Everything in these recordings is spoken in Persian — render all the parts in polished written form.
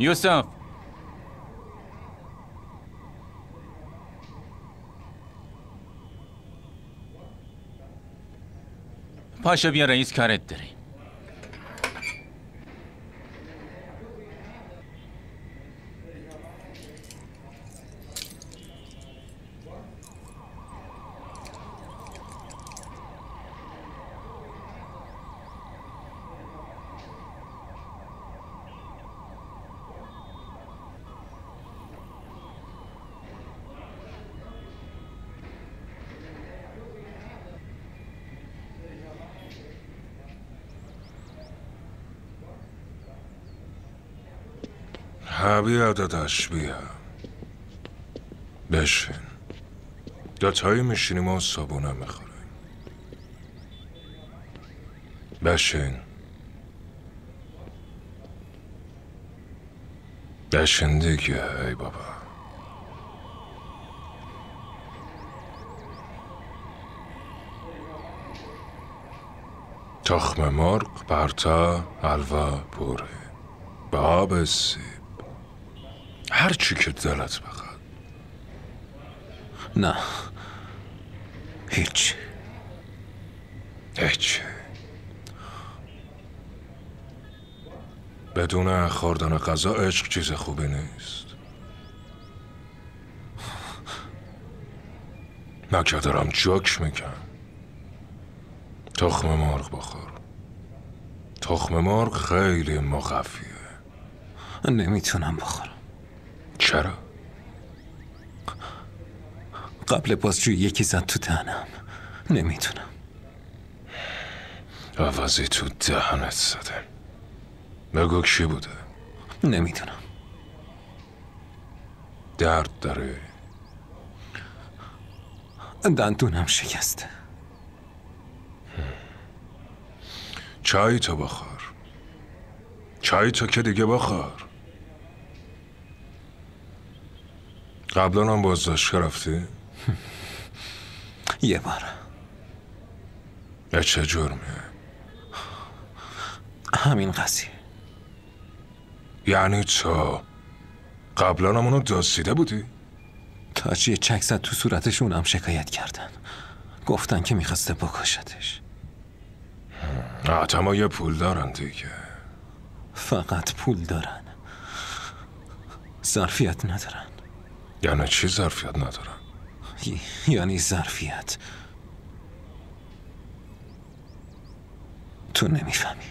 یوسف پاشا بیا رئیس کارت داری. بیا داداش بیا بشین. دوتایی میشینیم و صابونه میخوریم. بشین بشین دیگه. ای بابا تخم مرغ، پرتا، حلوا، پوره به آب سیب، هر چی که دلت بخواد. نه هیچ. بدون خوردن غذا عشق چیز خوبی نیست. نکه دارم جوک میگم. تخم مرغ بخور. تخم مرغ خیلی مقفیه. نمیتونم بخورم. چرا؟ قبل بازجویی یکی زد تو دهنم. نمیتونم. عوضی تو دهنت زده. بگو کی بوده؟ نمیدونم. درد داره؟ دندونم شکسته. چای تو بخور. چای تو که دیگه بخور. قبلا هم بازداشت رفتی؟ یه بار. به چه جرمه؟ همین قضیه. یعنی تو قبلا هم اونو دزدیده بودی؟ تاج یه چک زد تو صورتش، اونم شکایت کردن. گفتن که میخواسته بکشتش. آدما یه پول دارن دیگه. فقط پول دارن، ظرفیت ندارن. یعنی چی ظرفیت ندارن؟ یعنی ظرفیت. تو نمیفهمی.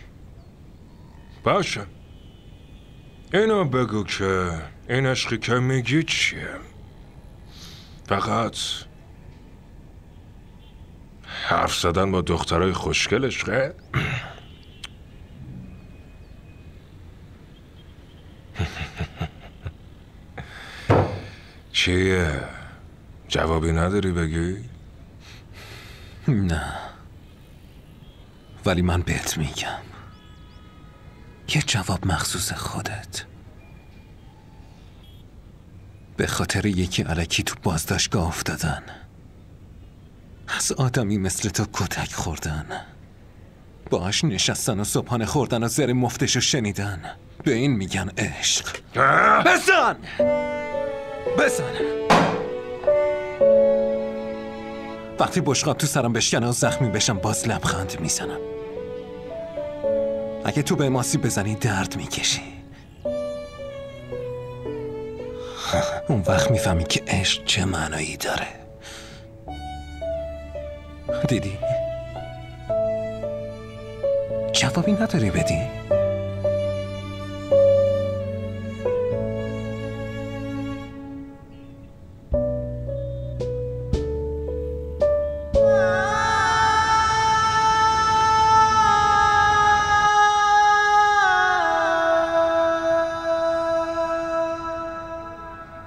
باشه اینو بگو که این عشقی که میگی چیه؟ فقط حرف زدن با دخترای خوشگل عشقه؟ چیه؟ جوابی نداری بگی؟ نه، ولی من بهت میگم یه جواب مخصوص خودت. به خاطر یکی الکی تو بازداشتگاه افتادن، از آدمی مثل تو کتک خوردن، باهاش نشستن و صبحانه خوردن و زر مفتشو شنیدن. به این میگن عشق. بزن! وقتی بشقاب تو سرم بشکنه و زخمی بشم باز لبخند میزنم. اگه تو به ماسی بزنی درد میکشی. اون وقت میفهمی که عشق چه معنایی داره. دیدی؟ جوابی نداری بدی؟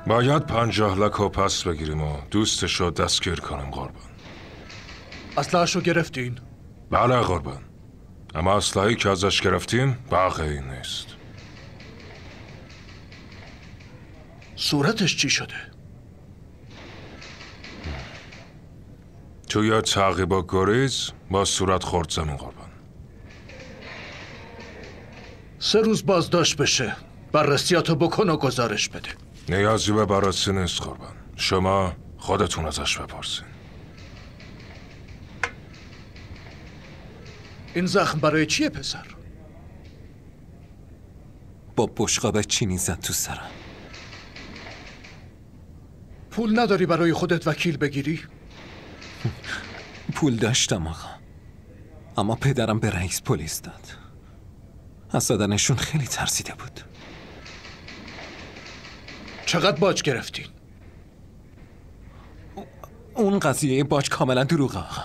باید 50 لکو پس بگیریم و دوستشو دستگیر کنم قربان. اسلحه‌شو گرفتین؟ بله قربان، اما اسلحه‌ای که ازش گرفتیم واقعی نیست. صورتش چی شده؟ توی تعقیب و گریز با صورت خورد زمین قربان. 3 روز بازداشت بشه. بررسیاتو بکن و گزارش بده. نیازی به بررسی نیست قربان. شما خودتون ازش بپرسین. این زخم برای چیه پسر؟ با بشقاب چینی زد تو سرم. پول نداری برای خودت وکیل بگیری؟ پول داشتم آقا، اما پدرم به رئیس پلیس داد. از دادنشون خیلی ترسیده بود. چقدر باج گرفتین؟ اون قضیه باج کاملا دروغه آقا.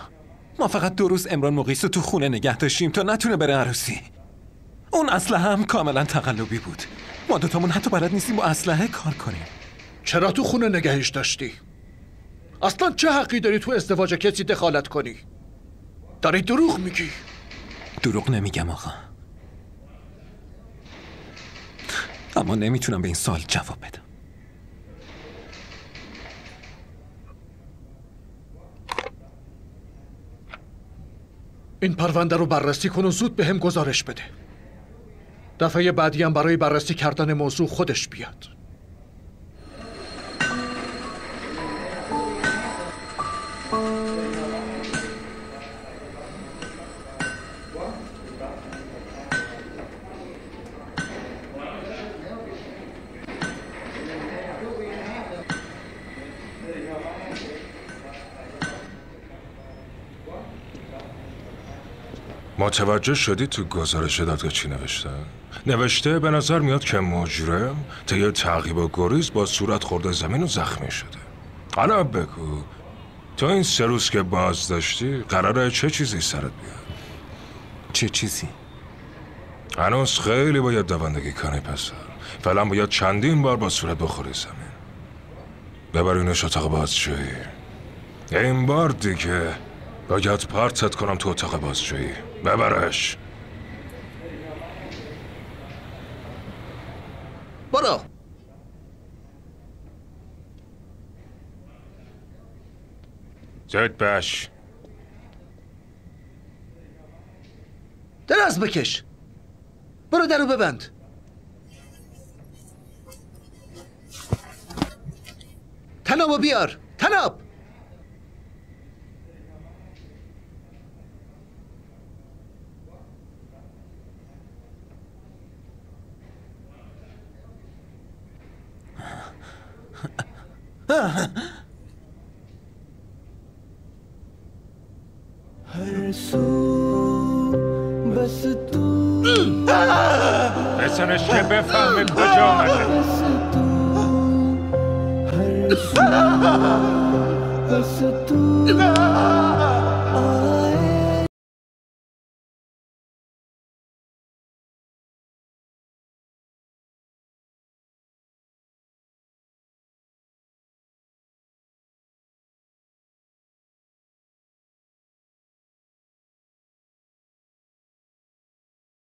ما فقط 2 روز عمران مقیس رو تو خونه نگه داشتیم تا نتونه بره عروسی. اون اسلحه هم کاملا تقلبی بود. ما دوتامون حتی بلد نیستیم با اسلحه کار کنیم. چرا تو خونه نگهش داشتی؟ اصلا چه حقی داری تو ازدواج کسی دخالت کنی؟ داری دروغ میگی. دروغ نمیگم آقا، اما نمیتونم به این سوال جواب بدم. این پرونده رو بررسی کن و زود به هم گزارش بده. دفعه بعدی هم برای بررسی کردن موضوع خودش بیاد. متوجه شدی تو گزارش دادگاه چی نوشته؟ نوشته به نظر میاد که مجرم طی تعقیب و گریز با صورت خورده زمین و زخمی شده. حالا بگو تو این 3 روز که باز داشتی قراره چه چیزی سرت بیاد؟ چه چیزی؟ هنوز خیلی باید دوندگی کنی پسر. فعلا باید چندین بار با صورت بخوری زمین. ببرینش اتاق بازجویی. این بار دیگه باید پرتت کنم تو اتاق بازجویی. ببرش. برو. زود باش. دراز بکش. برو درو ببند. تنابو بیار. تناب. بسنش که بفهمه کجا آمده. بس تو